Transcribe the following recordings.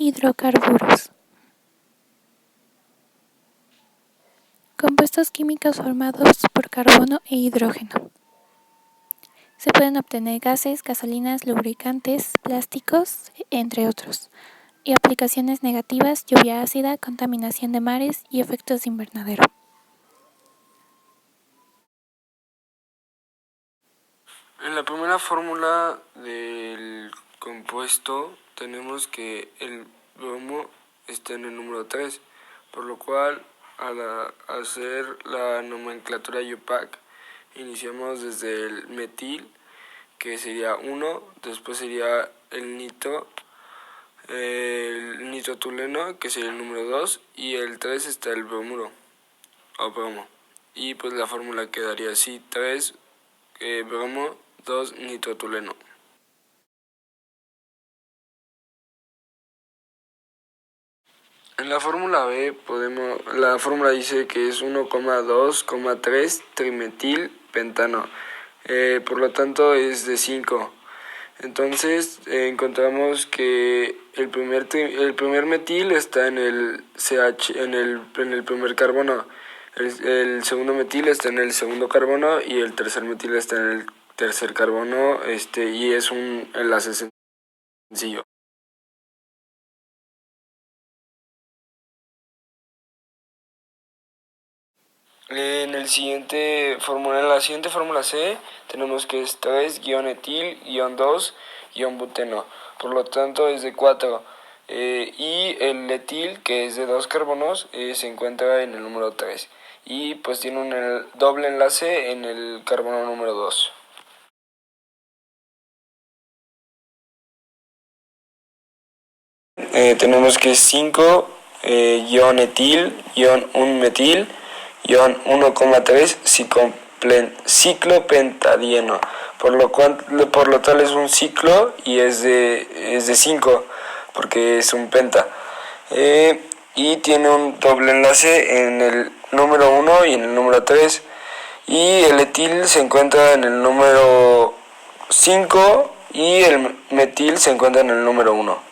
Hidrocarburos. Compuestos químicos formados por carbono e hidrógeno. Se pueden obtener gases, gasolinas, lubricantes, plásticos, entre otros. Y aplicaciones negativas: lluvia ácida, contaminación de mares y efectos de invernadero. En la primera fórmula del compuesto tenemos que el bromo está en el número 3, por lo cual al hacer la nomenclatura IUPAC iniciamos desde el metil, que sería 1, después sería el nitrotolueno, que sería el número 2, y el 3 está el bromuro o bromo. Y pues la fórmula quedaría así: 3 bromo, 2 nitrotolueno. En la fórmula B la fórmula dice que es 1,2,3 trimetil pentano, por lo tanto es de 5. Entonces encontramos que el primer metil está en el CH, en el primer carbono, el segundo metil está en el segundo carbono y el tercer metil está en el tercer carbono, y es un enlace sencillo. En la siguiente fórmula C tenemos que es 3-etil-2-buteno, por lo tanto es de 4. Y el etil, que es de 2 carbonos, se encuentra en el número 3. Y pues tiene un doble enlace en el carbono número 2. Tenemos que 5-etil-1-metil, 1,3 ciclopentadieno, por lo tal es un ciclo y es de 5, porque es un penta. Y tiene un doble enlace en el número 1 y en el número 3. Y el etil se encuentra en el número 5 y el metil se encuentra en el número 1.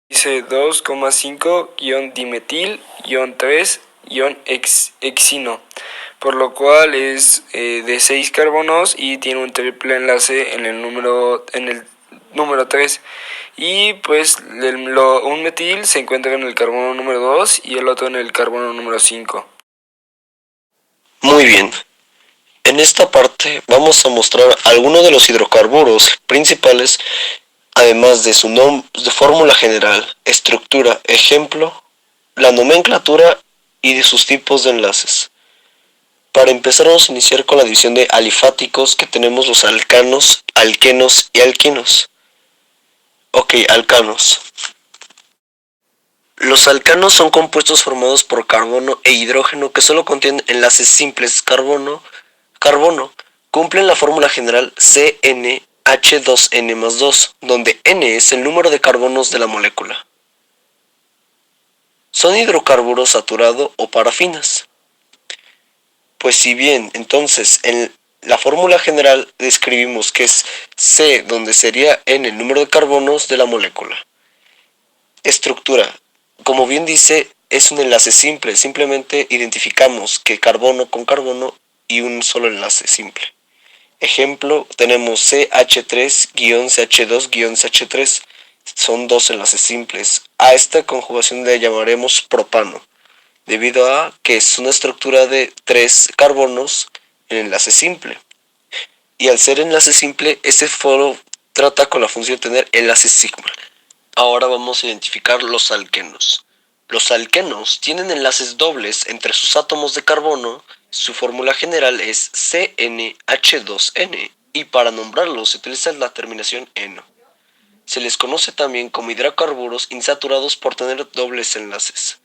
Dice 2,5-dimetil-3-hexino, por lo cual es de 6 carbonos y tiene un triple enlace en el número 3. Y pues un metil se encuentra en el carbono número 2 y el otro en el carbono número 5. Muy bien. En esta parte vamos a mostrar algunos de los hidrocarburos principales, además de su de fórmula general, estructura, ejemplo, la nomenclatura y de sus tipos de enlaces. Para empezar vamos a iniciar con la división de alifáticos, que tenemos los alcanos, alquenos y alquinos. Ok, alcanos. Los alcanos son compuestos formados por carbono e hidrógeno que solo contienen enlaces simples carbono. Cumplen la fórmula general CnH2n+2, donde n es el número de carbonos de la molécula. Son hidrocarburos saturado o parafinas. Pues si bien entonces en la fórmula general describimos que es C, donde sería n el número de carbonos de la molécula. Estructura. Como bien dice, es un enlace simple, simplemente identificamos que carbono con carbono y un solo enlace simple. Ejemplo, tenemos CH3-CH2-CH3, son dos enlaces simples. A esta conjugación le llamaremos propano, debido a que es una estructura de 3 carbonos en enlace simple. Y al ser enlace simple, este foro trata con la función de tener enlace sigma. Ahora vamos a identificar los alquenos. Los alquenos tienen enlaces dobles entre sus átomos de carbono. Su fórmula general es CnH2n y para nombrarlos se utiliza la terminación eno. Se les conoce también como hidrocarburos insaturados por tener dobles enlaces.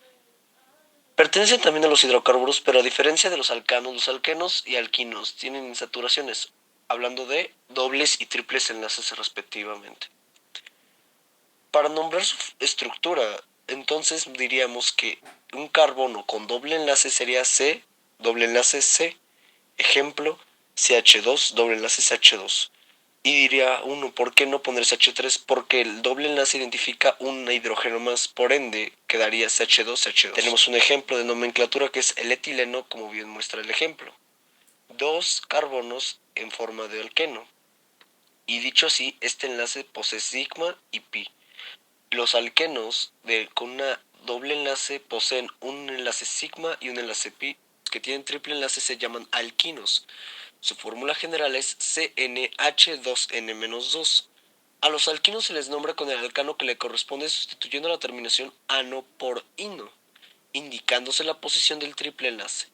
Pertenecen también a los hidrocarburos, pero a diferencia de los alquenos y alquinos tienen insaturaciones, hablando de dobles y triples enlaces respectivamente. Para nombrar su estructura, entonces diríamos que un carbono con doble enlace sería C, doble enlace C. Ejemplo, CH2, doble enlace CH2. Y diría uno, ¿por qué no poner CH3? Porque el doble enlace identifica un hidrógeno más, por ende quedaría CH2, CH2. Tenemos un ejemplo de nomenclatura que es el etileno, como bien muestra el ejemplo. 2 carbonos en forma de alqueno. Y dicho así, este enlace posee sigma y pi. Los alquenos con una doble enlace poseen un enlace sigma y un enlace pi. Los que tienen triple enlace se llaman alquinos. Su fórmula general es CnH2n-2. A los alquinos se les nombra con el alcano que le corresponde sustituyendo la terminación ano por ino, indicándose la posición del triple enlace.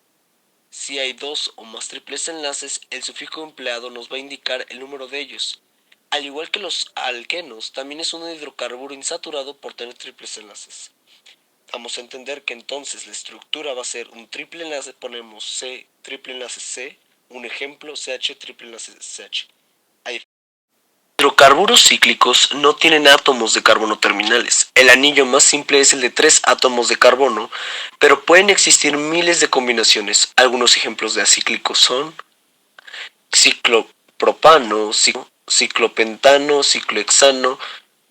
Si hay 2 o más triples enlaces, el sufijo empleado nos va a indicar el número de ellos. Al igual que los alquenos, también es un hidrocarburo insaturado por tener triples enlaces. Vamos a entender que entonces la estructura va a ser un triple enlace, ponemos C, triple enlace C, un ejemplo CH, triple enlace CH. Hidrocarburos cíclicos no tienen átomos de carbono terminales. El anillo más simple es el de 3 átomos de carbono, pero pueden existir miles de combinaciones. Algunos ejemplos de acíclicos son ciclopropano, ciclopentano, ciclohexano.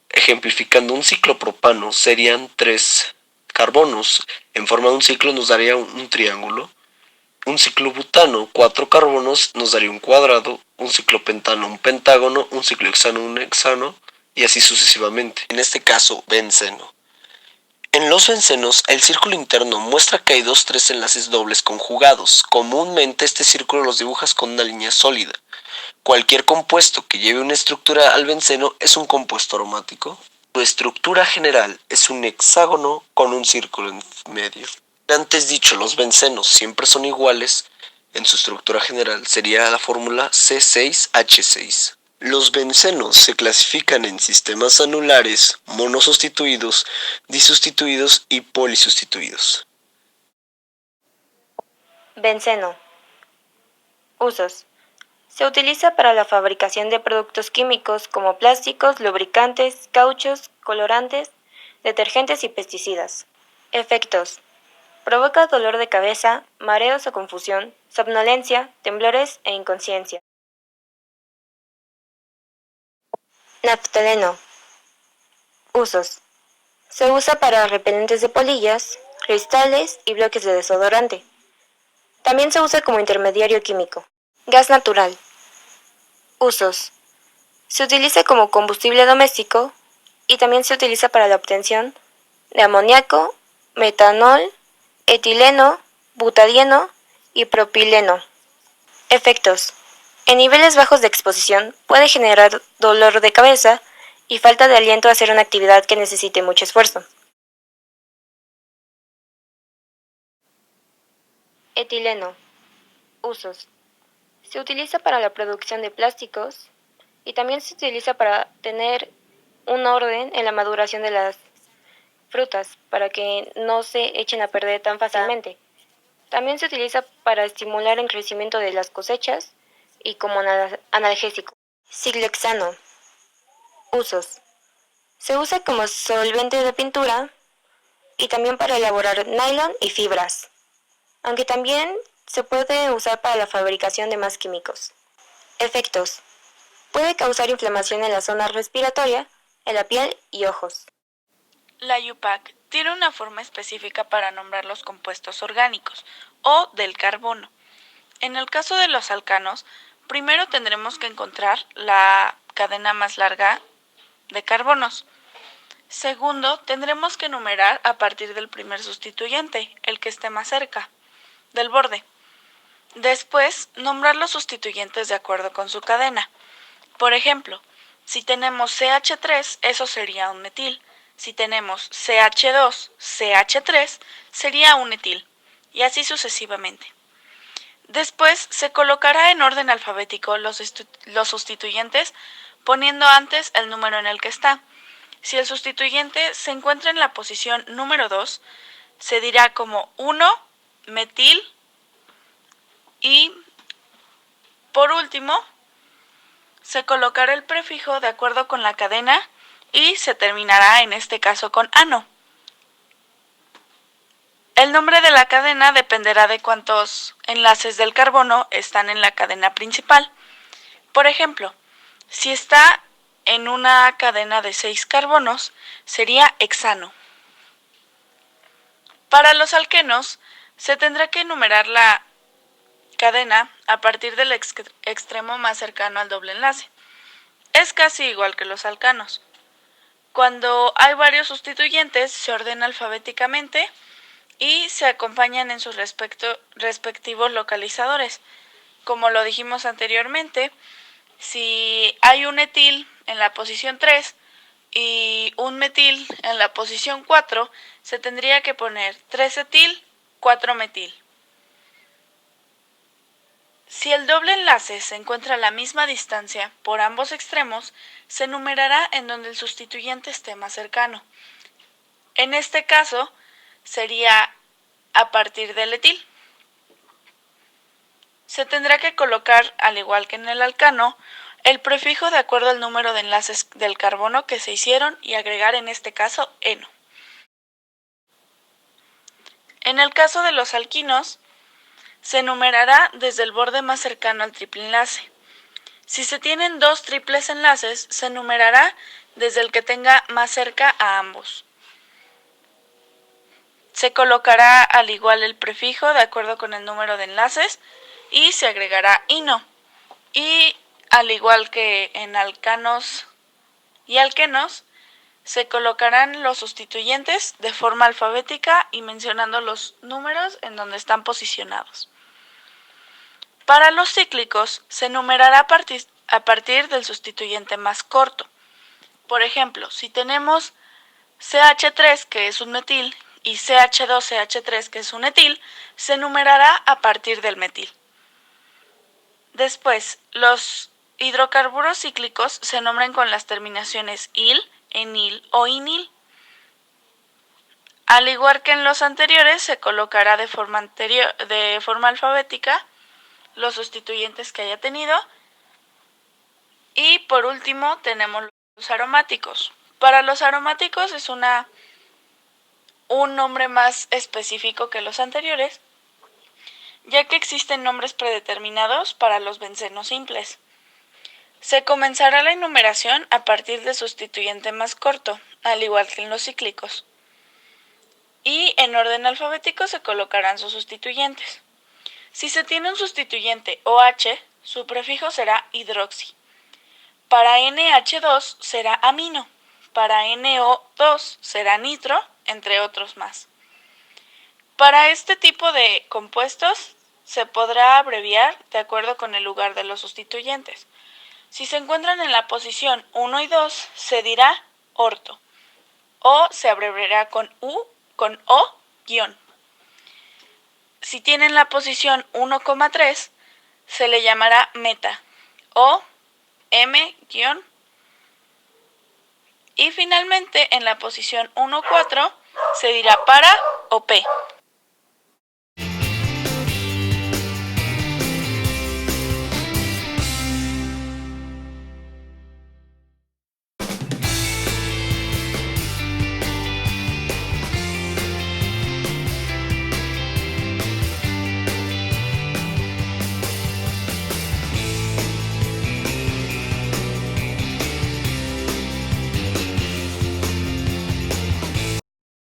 Ejemplificando, un ciclopropano serían 3 carbonos. En forma de un ciclo nos daría un triángulo. Un ciclobutano, 4 carbonos, nos daría un cuadrado. Un ciclopentano, un pentágono. Un ciclohexano, un hexano. Y así sucesivamente. En este caso, benceno. En los bencenos, el círculo interno muestra que hay 2-3 enlaces dobles conjugados. Comúnmente este círculo los dibujas con una línea sólida. Cualquier compuesto que lleve una estructura al benceno es un compuesto aromático. Su estructura general es un hexágono con un círculo en medio. Antes dicho, los bencenos siempre son iguales. En su estructura general sería la fórmula C6H6. Los bencenos se clasifican en sistemas anulares, monosustituidos, disustituidos y polisustituidos. Benceno. Usos. Se utiliza para la fabricación de productos químicos como plásticos, lubricantes, cauchos, colorantes, detergentes y pesticidas. Efectos. Provoca dolor de cabeza, mareos o confusión, somnolencia, temblores e inconsciencia. Naftaleno. Usos. Se usa para repelentes de polillas, cristales y bloques de desodorante. También se usa como intermediario químico. Gas natural. Usos. Se utiliza como combustible doméstico y también se utiliza para la obtención de amoníaco, metanol, etileno, butadieno y propileno. Efectos. En niveles bajos de exposición puede generar dolor de cabeza y falta de aliento a hacer una actividad que necesite mucho esfuerzo. Etileno. Usos. Se utiliza para la producción de plásticos y también se utiliza para tener un orden en la maduración de las frutas para que no se echen a perder tan fácilmente. También se utiliza para estimular el crecimiento de las cosechas y como analgésico. Ciclohexano. Usos. Se usa como solvente de pintura y también para elaborar nylon y fibras, aunque también se puede usar para la fabricación de más químicos. Efectos. Puede causar inflamación en la zona respiratoria, en la piel y ojos. La IUPAC tiene una forma específica para nombrar los compuestos orgánicos o del carbono. En el caso de los alcanos, primero tendremos que encontrar la cadena más larga de carbonos. Segundo, tendremos que numerar a partir del primer sustituyente, el que esté más cerca del borde. Después, nombrar los sustituyentes de acuerdo con su cadena. Por ejemplo, si tenemos CH3, eso sería un metil. Si tenemos CH2, CH3, sería un etil, y así sucesivamente. Después se colocará en orden alfabético los sustituyentes, poniendo antes el número en el que está. Si el sustituyente se encuentra en la posición número 2, se dirá como 1 metil y, por último, se colocará el prefijo de acuerdo con la cadena y se terminará en este caso con ano. El nombre de la cadena dependerá de cuántos enlaces del carbono están en la cadena principal. Por ejemplo, Si está en una cadena de 6 carbonos, sería hexano. Para los alquenos, se tendrá que enumerar la cadena a partir del extremo más cercano al doble enlace. Es casi igual que los alcanos. Cuando hay varios sustituyentes, se ordena alfabéticamente y se acompañan en sus respectivos localizadores. Como lo dijimos anteriormente, si hay un etil en la posición 3 y un metil en la posición 4, se tendría que poner 3 etil, 4 metil. Si el doble enlace se encuentra a la misma distancia por ambos extremos, se numerará en donde el sustituyente esté más cercano. En este caso, sería a partir del etil. Se tendrá que colocar, al igual que en el alcano, el prefijo de acuerdo al número de enlaces del carbono que se hicieron y agregar en este caso eno. En el caso de los alquinos, se numerará desde el borde más cercano al triple enlace. Si se tienen 2 triples enlaces, se numerará desde el que tenga más cerca a ambos. Se colocará al igual el prefijo de acuerdo con el número de enlaces y se agregará ino. Y al igual que en alcanos y alquenos, se colocarán los sustituyentes de forma alfabética y mencionando los números en donde están posicionados. Para los cíclicos, se numerará a partir del sustituyente más corto. Por ejemplo, si tenemos CH3, que es un metil, y CH2CH3, que es un etil, se numerará a partir del metil. Después, los hidrocarburos cíclicos se nombran con las terminaciones il, enil o inil. Al igual que en los anteriores, se colocará de forma alfabética los sustituyentes que haya tenido. Y por último tenemos los aromáticos. Para los aromáticos es un nombre más específico que los anteriores, ya que existen nombres predeterminados para los bencenos simples. Se comenzará la enumeración a partir del sustituyente más corto, al igual que en los cíclicos. Y en orden alfabético se colocarán sus sustituyentes. Si se tiene un sustituyente OH, su prefijo será hidroxi. Para NH2 será amino. Para NO2 será nitro, entre otros más. Para este tipo de compuestos se podrá abreviar de acuerdo con el lugar de los sustituyentes. Si se encuentran en la posición 1 y 2, se dirá orto, o se abreviará con O-. Si tienen la posición 1,3, se le llamará meta, o M-. Y finalmente, en la posición 1,4, se dirá para o P.